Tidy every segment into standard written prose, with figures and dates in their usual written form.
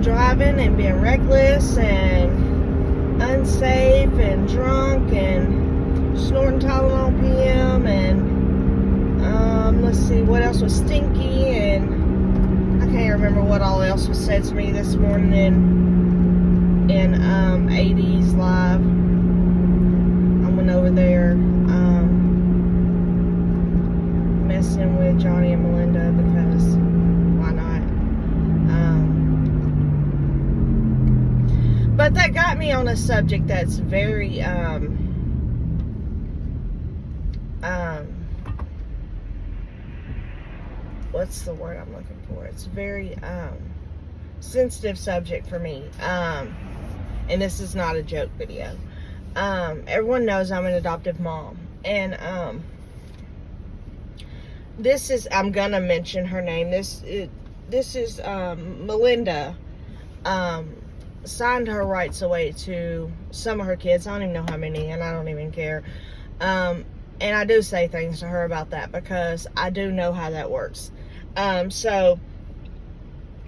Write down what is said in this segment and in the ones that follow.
driving and being reckless and unsafe and drunk and snorting Tylenol PM and let's see what else was stinky, and I can't remember what all else was said to me this morning in 80s live. I went over there messing with Johnny and Melinda because why not? But that got me on a subject that's very what's the word I'm looking for? It's very sensitive subject for me. And this is not a joke video. Everyone knows I'm an adoptive mom, and this is, I'm gonna mention her name. This is Melinda. Signed her rights away to some of her kids. I don't even know how many, and I don't even care. And I do say things to her about that because I do know how that works. So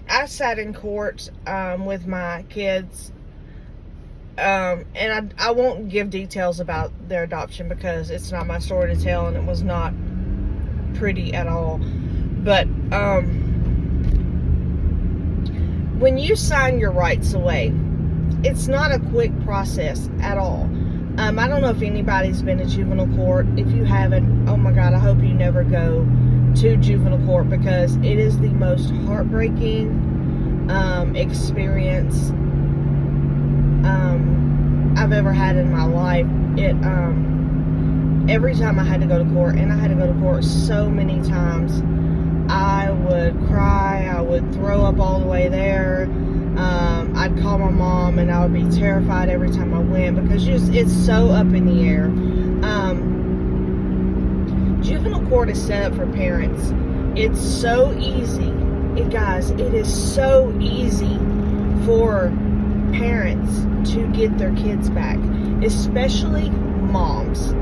I sat in court with my kids, and I won't give details about their adoption because it's not my story to tell, and it was not pretty at all. But when you sign your rights away, it's not a quick process at all. I don't know if anybody's been to juvenile court. If you haven't, oh my God, I hope you never go to juvenile court because it is the most heartbreaking experience I've ever had in my life. Every time I had to go to court, and I had to go to court so many times, I would cry, I would throw up all the way there. I'd call my mom, and I would be terrified every time I went because it's so up in the air. Juvenile court is set up for parents. It's so easy. Guys, it is so easy for parents to get their kids back, especially moms.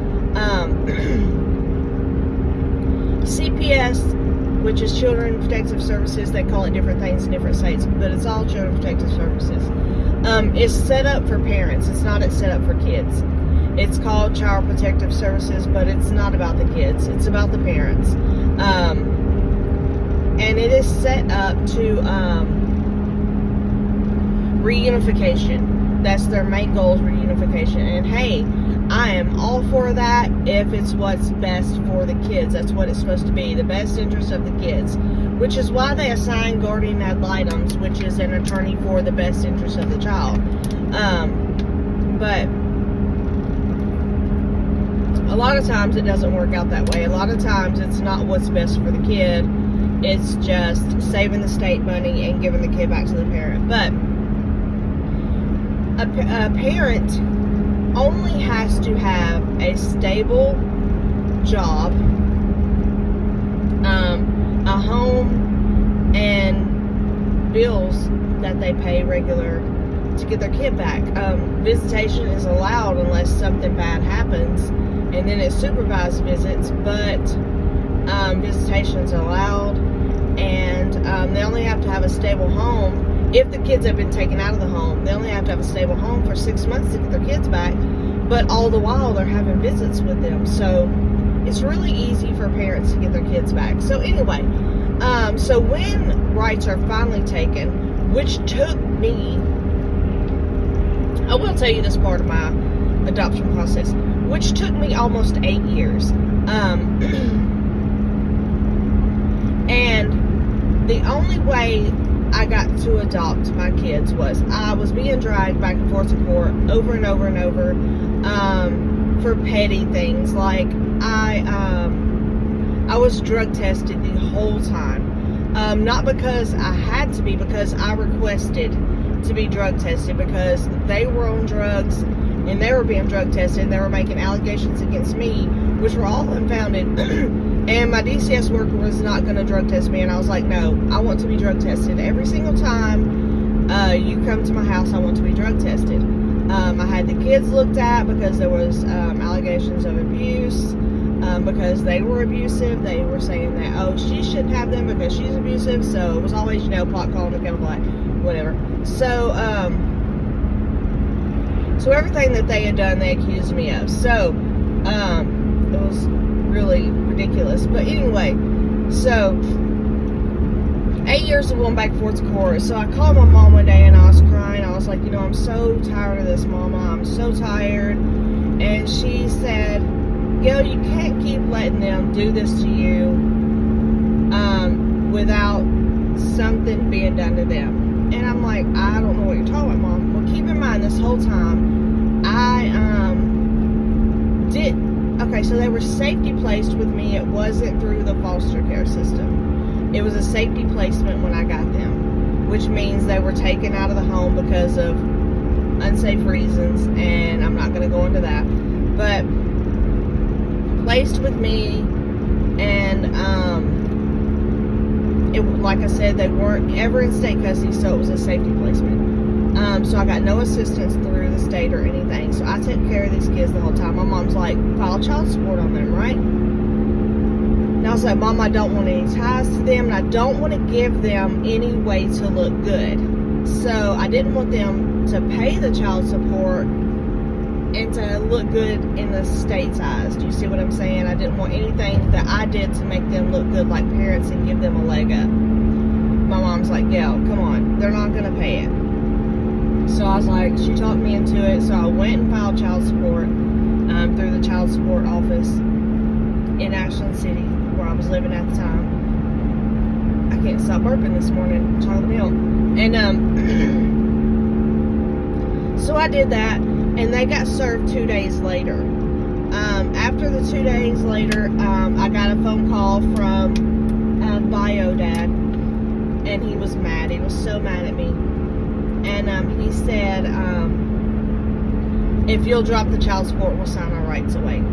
CPS, which is Children Protective Services, they call it different things in different states, but it's all Children Protective Services, is set up for parents. It's not set up for kids. It's called Child Protective Services, but it's not about the kids. It's about the parents. And it is set up to reunification. That's their main goal, is reunification. And hey, I am all for that if it's what's best for the kids. That's what it's supposed to be, the best interest of the kids, which is why they assign guardian ad litem, which is an attorney for the best interest of the child. But a lot of times it doesn't work out that way. A lot of times it's not what's best for the kid. It's just saving the state money and giving the kid back to the parent. But a parent only has to have a stable job, a home, and bills that they pay regular to get their kid back. Visitation is allowed unless something bad happens, and then it's supervised visits, but visitation is allowed, and they only have to have a stable home. If the kids have been taken out of the home, they only have to have a stable home for 6 months to get their kids back, but all the while they're having visits with them. So it's really easy for parents to get their kids back. So anyway, so when rights are finally taken, which took me, I will tell you this part of my adoption process, which took me almost 8 years. And the only way I got to adopt my kids was I was being dragged back and forth to court over and over and over for petty things. Like I was drug tested the whole time. Not because I had to be, because I requested to be drug tested because they were on drugs and they were being drug tested. They were making allegations against me, which were all unfounded. And my DCS worker was not going to drug test me. And I was like, no, I want to be drug tested. Every single time you come to my house, I want to be drug tested. I had the kids looked at because there was allegations of abuse. because they were abusive. They were saying that, oh, she shouldn't have them because she's abusive. So it was always, pot calling the kettle black, whatever. So, so everything that they had done, they accused me of. So, it was really ridiculous. But anyway, so 8 years of going back and forth to court. So I called my mom one day and I was crying. I was like, I'm so tired of this, Mama. I'm so tired. And she said, Gail, you can't keep letting them do this to you without something being done to them. And I'm like, I don't know what you're talking about, Mom. Well, keep in mind, this whole time, okay, so they were safety placed with me. It wasn't through the foster care system. It was a safety placement when I got them, which means they were taken out of the home because of unsafe reasons, and I'm not going to go into that. But placed with me, and like I said, they weren't ever in state custody, so it was a safety placement. So I got no assistance through the state or anything. So I took care of these kids the whole time. My mom's like, file child support on them, right? And I was like, Mom, I don't want any ties to them, and I don't want to give them any way to look good. So I didn't want them to pay the child support and to look good in the state's eyes. Do you see what I'm saying? I didn't want anything that I did to make them look good like parents and give them a leg up. My mom's like, Gail, come on, they're not going to pay it. So I was like, she talked me into it. So I went and filed child support through the child support office in Ashland City, where I was living at the time. I can't stop burping this morning, talking milk. And so I did that, and they got served 2 days later. After the 2 days later, I got a phone call from bio dad, and he was mad. He was so mad at me. And he said, if you'll drop the child support, we'll sign our rights away.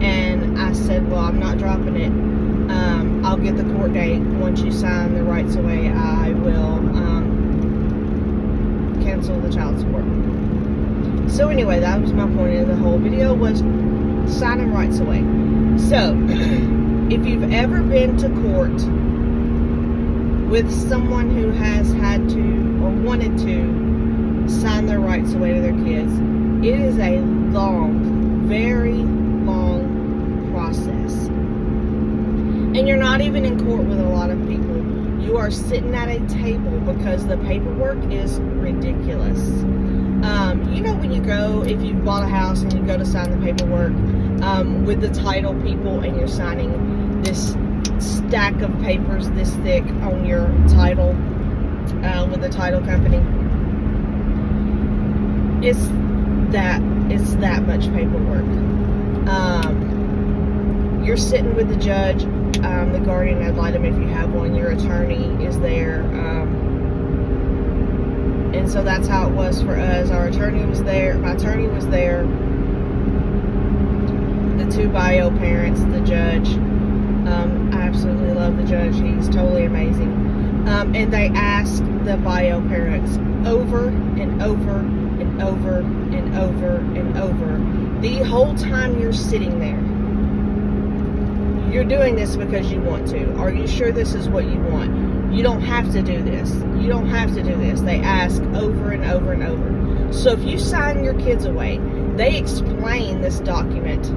And I said, well, I'm not dropping it. I'll get the court date. Once you sign the rights away, I will cancel the child support. So anyway, that was my point of the whole video, was signing rights away. So, if you've ever been to court with someone who has had to or wanted to sign their rights away to their kids, it is a long, very long process. And you're not even in court with a lot of people. You are sitting at a table because the paperwork is ridiculous. When you go, if you bought a house and you go to sign the paperwork with the title people, and you're signing this stack of papers this thick on your title with the title company, it's that much paperwork. You're sitting with the judge, the guardian ad litem if you have one, your attorney is there, and so that's how it was for us. Our attorney was there, my attorney was there, the two bio parents, the judge. I absolutely love the judge. He's totally amazing. And they ask the bio parents over and over and over and over and over, the whole time you're sitting there, you're doing this because you want to. Are you sure this is what you want? You don't have to do this. You don't have to do this. They ask over and over and over. So if you sign your kids away, they explain this document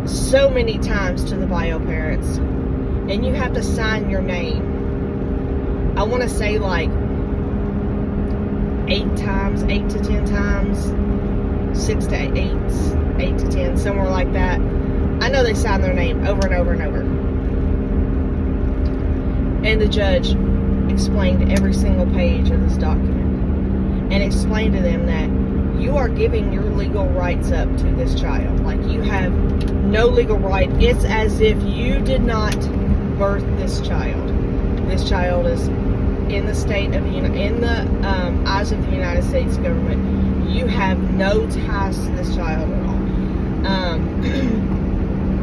so many times to the bio parents, and you have to sign your name. I want to say like 8 to 10 times, 6 to 8 to 10, somewhere like that. I know they sign their name over and over and over. And the judge explained every single page of this document and explained to them that you are giving your legal rights up to this child. Like, you have no legal right. It's as if you did not birth this child. This child is in the state of in the eyes of the United States government. You have no ties to this child at all.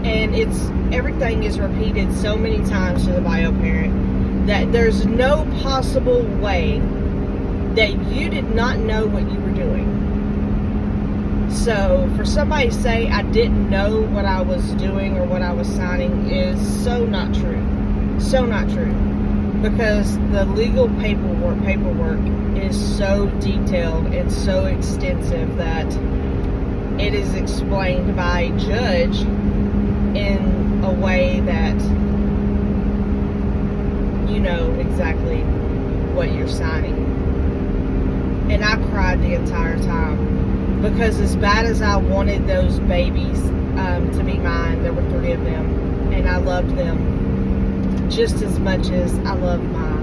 And everything is repeated so many times to the bio parent that there's no possible way that you did not know what you were doing. So for somebody to say I didn't know what I was doing or what I was signing is so not true. So not true. Because the legal paperwork is so detailed and so extensive that it is explained by a judge in a way that you know exactly what you're signing. And I cried the entire time, because as bad as I wanted those babies to be mine, there were 3 of them, and I loved them just as much as I love my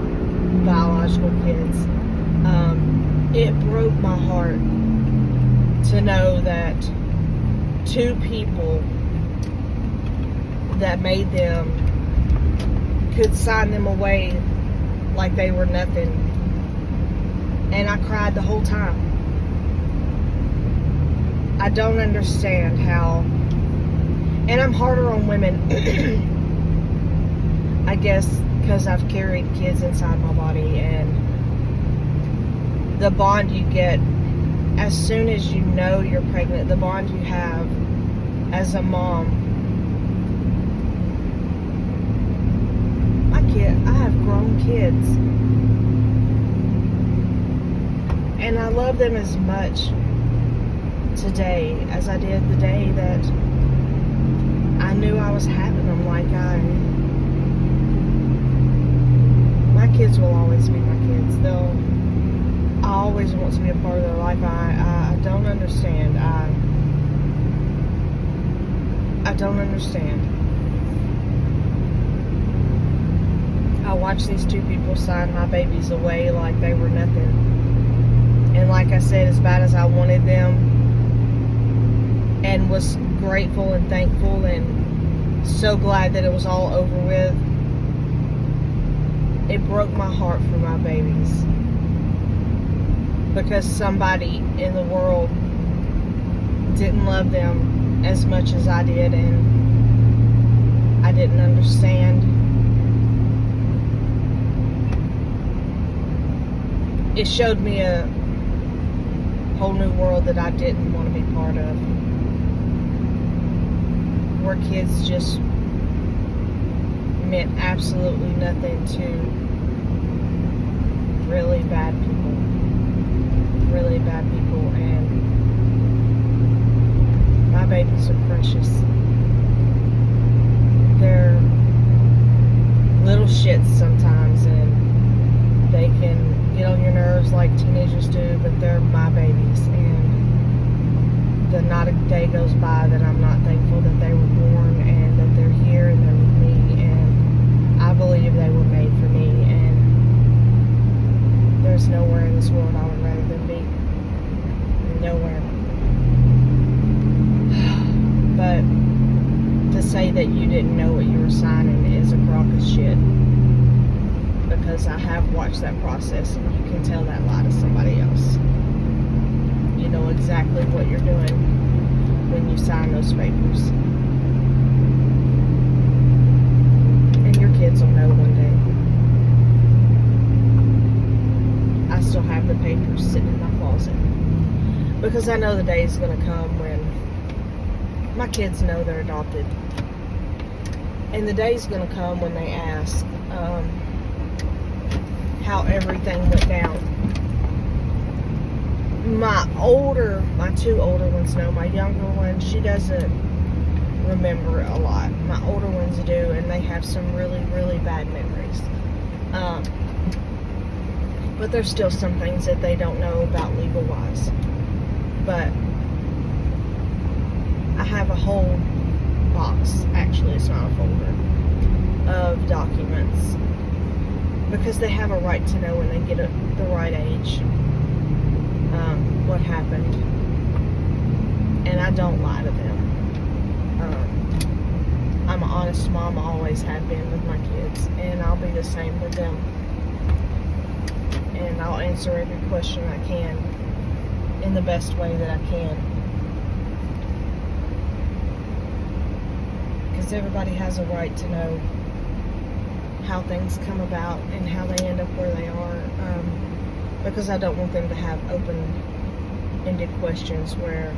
biological kids. It broke my heart to know that 2 people that made them could sign them away like they were nothing. And I cried the whole time. I don't understand how, and I'm harder on women I guess because I've carried kids inside my body, and the bond you get as soon as you know you're pregnant, the bond you have as a mom. I have grown kids, and I love them as much today as I did the day that I knew I was having them. My kids will always be my kids. I always want to be a part of their life. I don't understand. I don't understand. I watched these 2 people sign my babies away like they were nothing. And like I said, as bad as I wanted them and was grateful and thankful and so glad that it was all over with, it broke my heart for my babies. Because somebody in the world didn't love them as much as I did, and I didn't understand. It showed me a whole new world that I didn't want to be part of, where kids just meant absolutely nothing to really bad people. Really bad people. And my babies are precious. They're little shits sometimes, and they can get on your nerves like teenagers do, but they're my babies, and not a day goes by that I'm not thankful that they were born and that they're here and they're with me, and I believe they were made for me, and there's nowhere in this world I would rather than be. Nowhere. But to say that you didn't know what you were signing is a crock of shit, because I have watched that process, and you can tell that lie to somebody else. You know exactly what you're doing when you sign those papers. And your kids will know one day. I still have the papers sitting in my closet, because I know the day is going to come when my kids know they're adopted. And the day is going to come when they ask how everything went down. My 2 older ones know. My younger one, she doesn't remember a lot. My older ones do, and they have some really, really bad memories. But there's still some things that they don't know about legal-wise. But I have a whole box, actually it's not a folder, of documents, because they have a right to know when they get the right age what happened, and I don't lie to them. I'm an honest mom, I always have been with my kids, and I'll be the same with them, and I'll answer every question I can in the best way that I can, because everybody has a right to know how things come about and how they end up where they are, because I don't want them to have open-ended questions where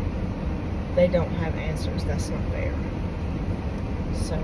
they don't have answers. That's not fair. So